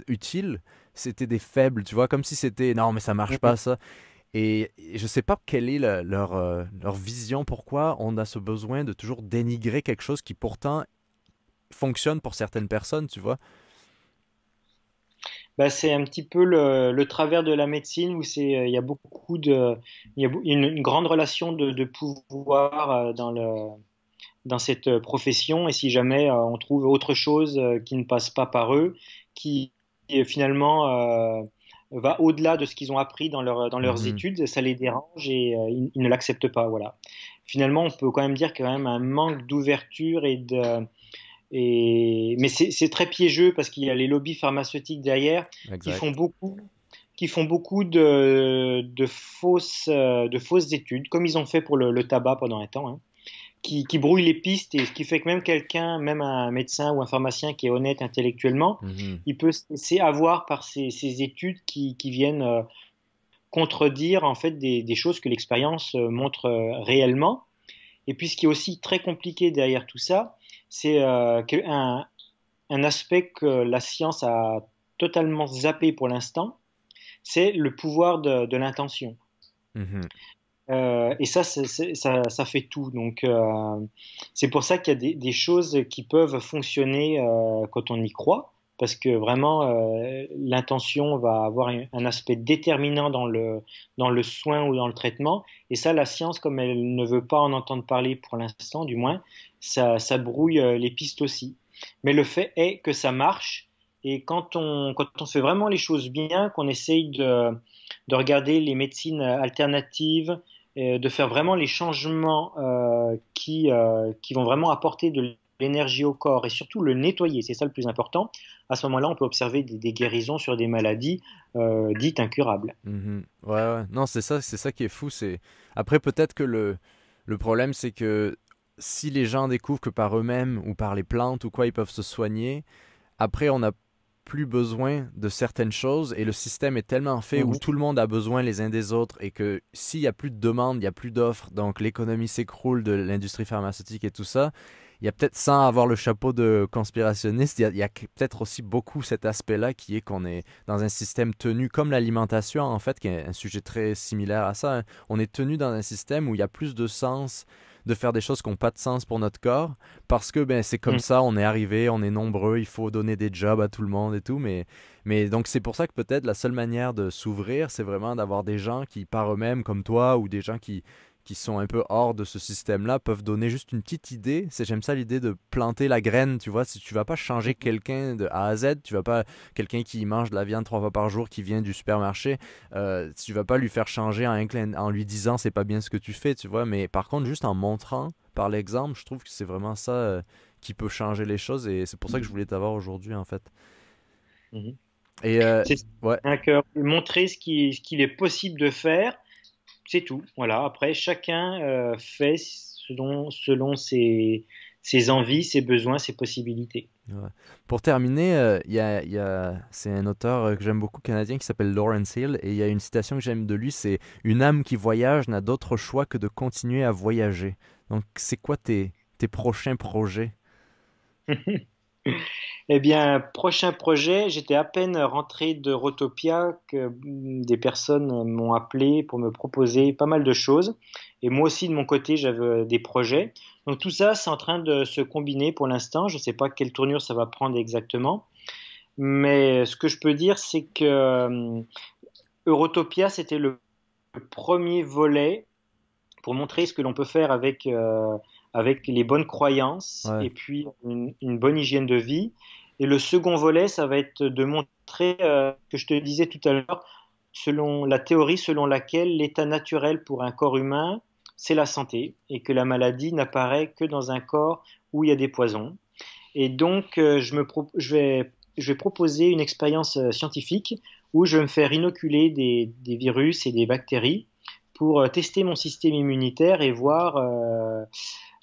[SPEAKER 1] utile, c'était des faibles, tu vois, comme si c'était non mais ça marche pas ça. Et je sais pas quelle est leur vision, pourquoi on a ce besoin de toujours dénigrer quelque chose qui pourtant fonctionne pour certaines personnes, tu vois.
[SPEAKER 2] Bah, c'est un petit peu le travers de la médecine où il y a il y a une grande relation de pouvoir dans cette profession. Et si jamais on trouve autre chose qui ne passe pas par eux, qui finalement va au-delà de ce qu'ils ont appris dans leurs
[SPEAKER 1] Mhm.
[SPEAKER 2] études, ça les dérange et ils ne l'acceptent pas. Voilà. Finalement, on peut quand même dire qu'il y a quand même un manque d'ouverture mais c'est très piégeux parce qu'il y a les lobbies pharmaceutiques derrière qui font
[SPEAKER 1] Exact.
[SPEAKER 2] beaucoup, qui font beaucoup de fausses études, comme ils ont fait pour le tabac pendant un temps, hein, qui brouillent les pistes et ce qui fait que même quelqu'un, même un médecin ou un pharmacien qui est honnête intellectuellement,
[SPEAKER 1] Mhm.
[SPEAKER 2] il peut se laisser avoir par ces études qui viennent contredire en fait des choses que l'expérience montre réellement. Et puis ce qui est aussi très compliqué derrière tout ça, c'est un aspect que la science a totalement zappé pour l'instant, c'est le pouvoir de l'intention.
[SPEAKER 1] Mhm.
[SPEAKER 2] Et ça fait tout. Donc, c'est pour ça qu'il y a des choses qui peuvent fonctionner quand on y croit, parce que vraiment, l'intention va avoir un aspect déterminant dans le soin ou dans le traitement. Et ça, la science, comme elle ne veut pas en entendre parler pour l'instant, du moins, ça brouille les pistes aussi. Mais le fait est que ça marche. Et quand on fait vraiment les choses bien, qu'on essaye de regarder les médecines alternatives, de faire vraiment les changements qui vont vraiment apporter de l'énergie au corps et surtout le nettoyer, c'est ça le plus important. À ce moment-là, on peut observer des guérisons sur des maladies dites incurables.
[SPEAKER 1] Mhm. Ouais, ouais. Non, c'est ça qui est fou. C'est après peut-être que le problème, c'est que si les gens découvrent que par eux-mêmes ou par les plantes ou quoi, ils peuvent se soigner, après, on n'a plus besoin de certaines choses et le système est tellement fait où
[SPEAKER 2] Mhm.
[SPEAKER 1] tout le monde a besoin les uns des autres et que s'il y a plus de demande, il y a plus d'offres, donc l'économie s'écroule de l'industrie pharmaceutique et tout ça. Il y a peut-être, sans avoir le chapeau de conspirationniste, il y a peut-être aussi beaucoup cet aspect-là qui est qu'on est dans un système tenu comme l'alimentation, en fait, qui est un sujet très similaire à ça, hein. On est tenu dans un système où il y a plus de sens de faire des choses qui n'ont pas de sens pour notre corps parce que ben, c'est comme
[SPEAKER 2] Mhm.
[SPEAKER 1] ça, on est arrivé, on est nombreux, il faut donner des jobs à tout le monde et tout. Mais donc c'est pour ça que peut-être la seule manière de s'ouvrir, c'est vraiment d'avoir des gens qui, par eux-mêmes, comme toi, ou des gens qui sont un peu hors de ce système-là, peuvent donner juste une petite idée. J'aime ça l'idée de planter la graine, tu vois. Si tu vas pas changer quelqu'un de A à Z, tu vas pas quelqu'un qui mange de la viande 3 fois par jour, qui vient du supermarché, tu vas pas lui faire changer en lui disant c'est pas bien ce que tu fais, tu vois. Mais par contre, juste en montrant par l'exemple, je trouve que c'est vraiment ça qui peut changer les choses et c'est pour ça que je voulais t'avoir aujourd'hui en fait.
[SPEAKER 2] Mhm.
[SPEAKER 1] Et
[SPEAKER 2] C'est
[SPEAKER 1] ouais,
[SPEAKER 2] un montrer ce qu'il est possible de faire, c'est tout. Voilà. Après, chacun fait selon ses envies, ses besoins, ses possibilités.
[SPEAKER 1] Ouais. Pour terminer, c'est un auteur que j'aime beaucoup canadien qui s'appelle Lawrence Hill et il y a une citation que j'aime de lui, c'est une âme qui voyage n'a d'autre choix que de continuer à voyager. Donc, c'est quoi tes prochains projets?
[SPEAKER 2] Eh bien, prochain projet, j'étais à peine rentré de Rotopia que des personnes m'ont appelé pour me proposer pas mal de choses. Et moi aussi, de mon côté, j'avais des projets. Donc tout ça, c'est en train de se combiner pour l'instant. Je ne sais pas quelle tournure ça va prendre exactement. Mais ce que je peux dire, c'est que Eurotopia, c'était le premier volet pour montrer ce que l'on peut faire avec les bonnes croyances
[SPEAKER 1] Ouais.
[SPEAKER 2] et puis une bonne hygiène de vie. Et le second volet, ça va être de montrer, que je te disais tout à l'heure, selon la théorie selon laquelle l'état naturel pour un corps humain, c'est la santé et que la maladie n'apparaît que dans un corps où il y a des poisons. Et donc, je vais proposer une expérience scientifique où je vais me faire inoculer des virus et des bactéries pour tester mon système immunitaire et voir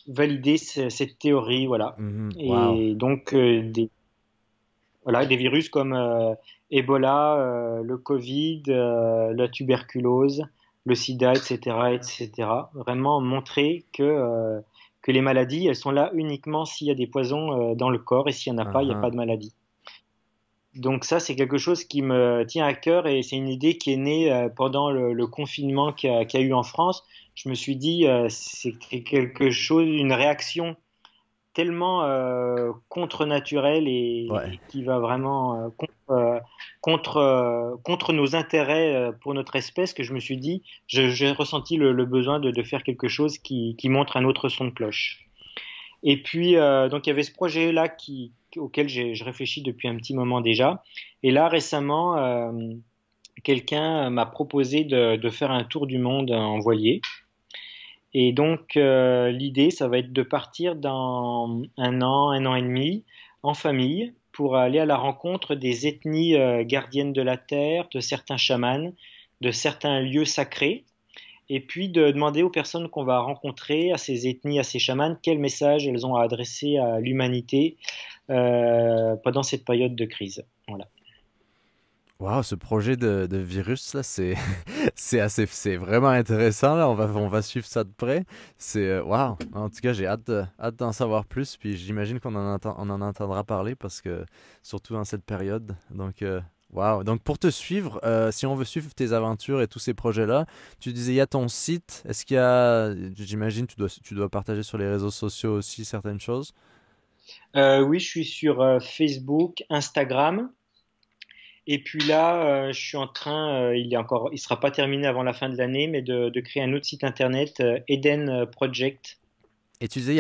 [SPEAKER 2] valider cette théorie, voilà.
[SPEAKER 1] Mhm. Wow.
[SPEAKER 2] Et donc voilà, des virus comme Ebola, le Covid, la tuberculose, le SIDA, etc., etc. Vraiment montrer que les maladies, elles sont là uniquement s'il y a des poisons dans le corps et s'il n'y en a pas, il n'y a pas
[SPEAKER 1] Uh-huh.
[SPEAKER 2] de maladie. Donc ça, c'est quelque chose qui me tient à cœur et c'est une idée qui est née pendant le confinement qu'il y a eu en France. Je me suis dit, c'est quelque chose, une réaction tellement contre-naturelle
[SPEAKER 1] Ouais.
[SPEAKER 2] et qui va vraiment contre nos intérêts pour notre espèce que je me suis dit, j'ai ressenti le besoin de faire quelque chose qui montre un autre son de cloche. Et puis, donc, il y avait ce projet-là auquel je réfléchis depuis un petit moment déjà. Et là, récemment, quelqu'un m'a proposé de faire un tour du monde en voilier. Et donc, l'idée, ça va être de partir dans un an et demi, en famille, pour aller à la rencontre des ethnies gardiennes de la terre, de certains chamans, de certains lieux sacrés, et puis de demander aux personnes qu'on va rencontrer, à ces ethnies, à ces chamans, quel message elles ont à adresser à l'humanité pendant cette période de crise. Voilà.
[SPEAKER 1] Wow, ce projet de virus là, c'est c'est vraiment intéressant là. On va suivre ça de près. C'est wow. En tout cas, j'ai hâte d'en savoir plus. Puis j'imagine on en entendra parler parce que surtout dans cette période. Donc wow. Donc pour te suivre, si on veut suivre tes aventures et tous ces projets là, tu disais il y a ton site. Est-ce qu'il y a, j'imagine tu dois partager sur les réseaux sociaux aussi certaines choses.
[SPEAKER 2] Oui, je suis sur Facebook, Instagram. Et puis là, je suis en train, il sera pas terminé avant la fin de l'année, mais de créer un autre site internet, edenproject.fr.
[SPEAKER 1] Et tu disais il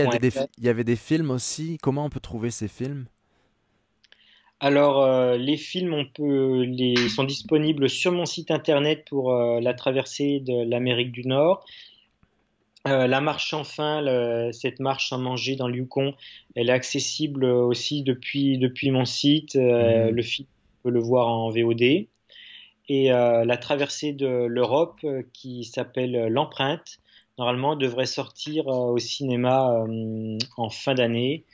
[SPEAKER 1] y avait des films aussi. Comment on peut trouver ces films?
[SPEAKER 2] Alors, les films, ils sont disponibles sur mon site internet pour la traversée de l'Amérique du Nord. La marche sans fin, cette marche sans manger dans le Yukon, elle est accessible aussi depuis mon site.
[SPEAKER 1] Mhm.
[SPEAKER 2] Le film, on peut le voir en VOD. Et la traversée de l'Europe qui s'appelle L'Empreinte, normalement devrait sortir au cinéma en fin d'année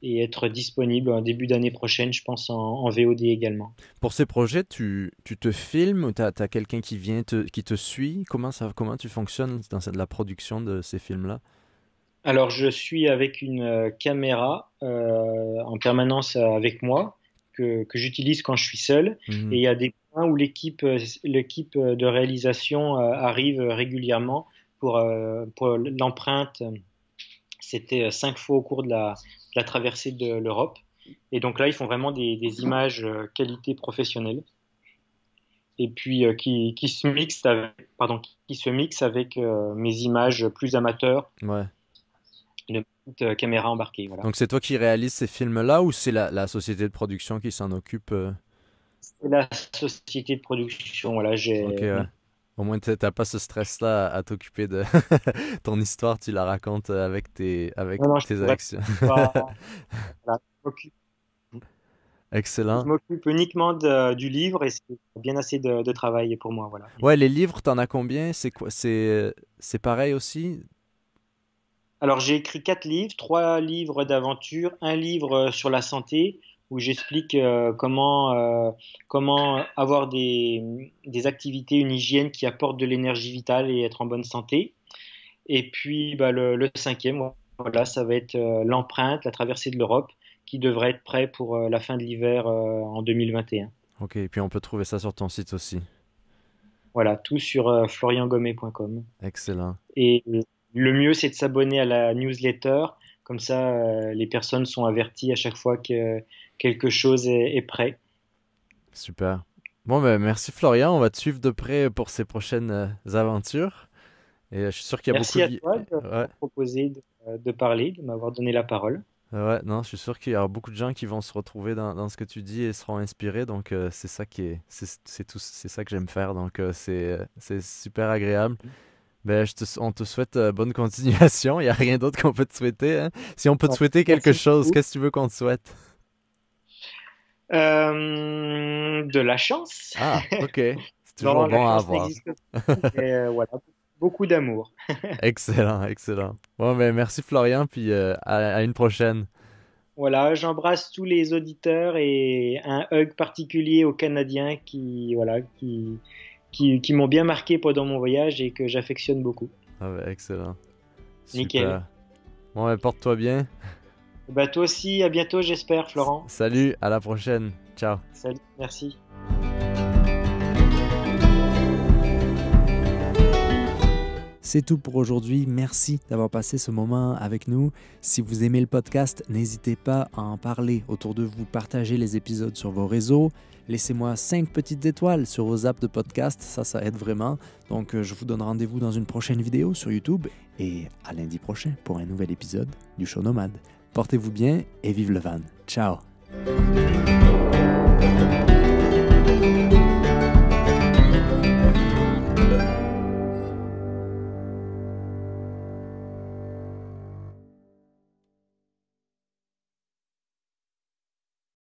[SPEAKER 2] et être disponible en début d'année prochaine, je pense, en VOD également.
[SPEAKER 1] Pour ces projets, tu te filmes ou t'as quelqu'un qui te suit? Comment tu fonctionnes dans la production de ces films-là?
[SPEAKER 2] Alors, je suis avec une caméra en permanence avec moi que j'utilise quand je suis seul. Et
[SPEAKER 1] Mhm.
[SPEAKER 2] il y a des points où l'équipe de réalisation arrive régulièrement pour l'empreinte. C'était 5 fois au cours de la traversée de l'Europe. Et donc là, ils font vraiment des images qualité professionnelle. Et puis qui se mixent avec mes images plus amateurs,
[SPEAKER 1] Ouais.
[SPEAKER 2] une petite caméra embarquée. Voilà.
[SPEAKER 1] Donc c'est toi qui réalises ces films-là ou c'est la société de production qui s'en occupe?
[SPEAKER 2] C'est la société de production. Voilà,
[SPEAKER 1] Ok, ouais. Au moins t'as pas ce stress-là à t'occuper de ton histoire, tu la racontes avec
[SPEAKER 2] non, non, je
[SPEAKER 1] tes
[SPEAKER 2] pourrais
[SPEAKER 1] actions.
[SPEAKER 2] pas. Voilà. Je
[SPEAKER 1] Excellent.
[SPEAKER 2] m'occupe uniquement du livre et c'est bien assez de travail pour moi. Voilà.
[SPEAKER 1] Ouais, les livres, t'en as combien? C'est quoi? C'est pareil aussi?
[SPEAKER 2] Alors j'ai écrit 4 livres, 3 livres d'aventure, un livre sur la santé où j'explique comment avoir des activités, une hygiène qui apporte de l'énergie vitale et être en bonne santé. Et puis le cinquième, voilà, ça va être l'empreinte, la traversée de l'Europe, qui devrait être prêt pour la fin de l'hiver en 2021.
[SPEAKER 1] Ok, et puis on peut trouver ça sur ton site aussi.
[SPEAKER 2] Voilà, tout sur floriangomet.com.
[SPEAKER 1] Excellent.
[SPEAKER 2] Et le mieux, c'est de s'abonner à la newsletter. Comme ça, les personnes sont averties à chaque fois que quelque chose est prêt.
[SPEAKER 1] Super. Bon, ben merci Florian, on va te suivre de près pour ces prochaines aventures. Et je suis sûr qu'il y a
[SPEAKER 2] Merci
[SPEAKER 1] beaucoup
[SPEAKER 2] à
[SPEAKER 1] de...
[SPEAKER 2] toi de
[SPEAKER 1] Ouais.
[SPEAKER 2] m'avoir proposé de parler, de m'avoir donné la parole.
[SPEAKER 1] Ouais, non, je suis sûr qu'il y aura beaucoup de gens qui vont se retrouver dans ce que tu dis et seront inspirés. Donc, c'est ça qui est, c'est tout, c'est ça que j'aime faire. Donc, c'est super agréable. Ben, on te souhaite bonne continuation. Il n'y a rien d'autre qu'on peut te souhaiter, hein. Si on peut te
[SPEAKER 2] Ouais,
[SPEAKER 1] souhaiter quelque
[SPEAKER 2] merci
[SPEAKER 1] chose,
[SPEAKER 2] beaucoup.
[SPEAKER 1] qu'est-ce que tu veux qu'on te souhaite?
[SPEAKER 2] De la chance.
[SPEAKER 1] Ah, ok. C'est
[SPEAKER 2] Non,
[SPEAKER 1] toujours
[SPEAKER 2] la
[SPEAKER 1] bon à
[SPEAKER 2] chance
[SPEAKER 1] avoir.
[SPEAKER 2] n'existe pas, mais voilà, beaucoup d'amour.
[SPEAKER 1] Excellent, excellent. Bon, ben, merci Florian, puis à une prochaine.
[SPEAKER 2] Voilà, j'embrasse tous les auditeurs et un hug particulier aux Canadiens qui m'ont bien marqué pendant mon voyage et que j'affectionne beaucoup.
[SPEAKER 1] Ah, ben, excellent.
[SPEAKER 2] Nickel.
[SPEAKER 1] Super. Bon, ben, porte-toi bien.
[SPEAKER 2] Bah toi aussi, à bientôt, j'espère, Florent.
[SPEAKER 1] Salut, à la prochaine. Ciao.
[SPEAKER 2] Salut, merci.
[SPEAKER 1] C'est tout pour aujourd'hui. Merci d'avoir passé ce moment avec nous. Si vous aimez le podcast, n'hésitez pas à en parler autour de vous, partagez les épisodes sur vos réseaux. Laissez-moi 5 petites étoiles sur vos apps de podcast, ça aide vraiment. Donc je vous donne rendez-vous dans une prochaine vidéo sur YouTube et à lundi prochain pour un nouvel épisode du Show Nomade. Portez-vous bien et vive le van. Ciao!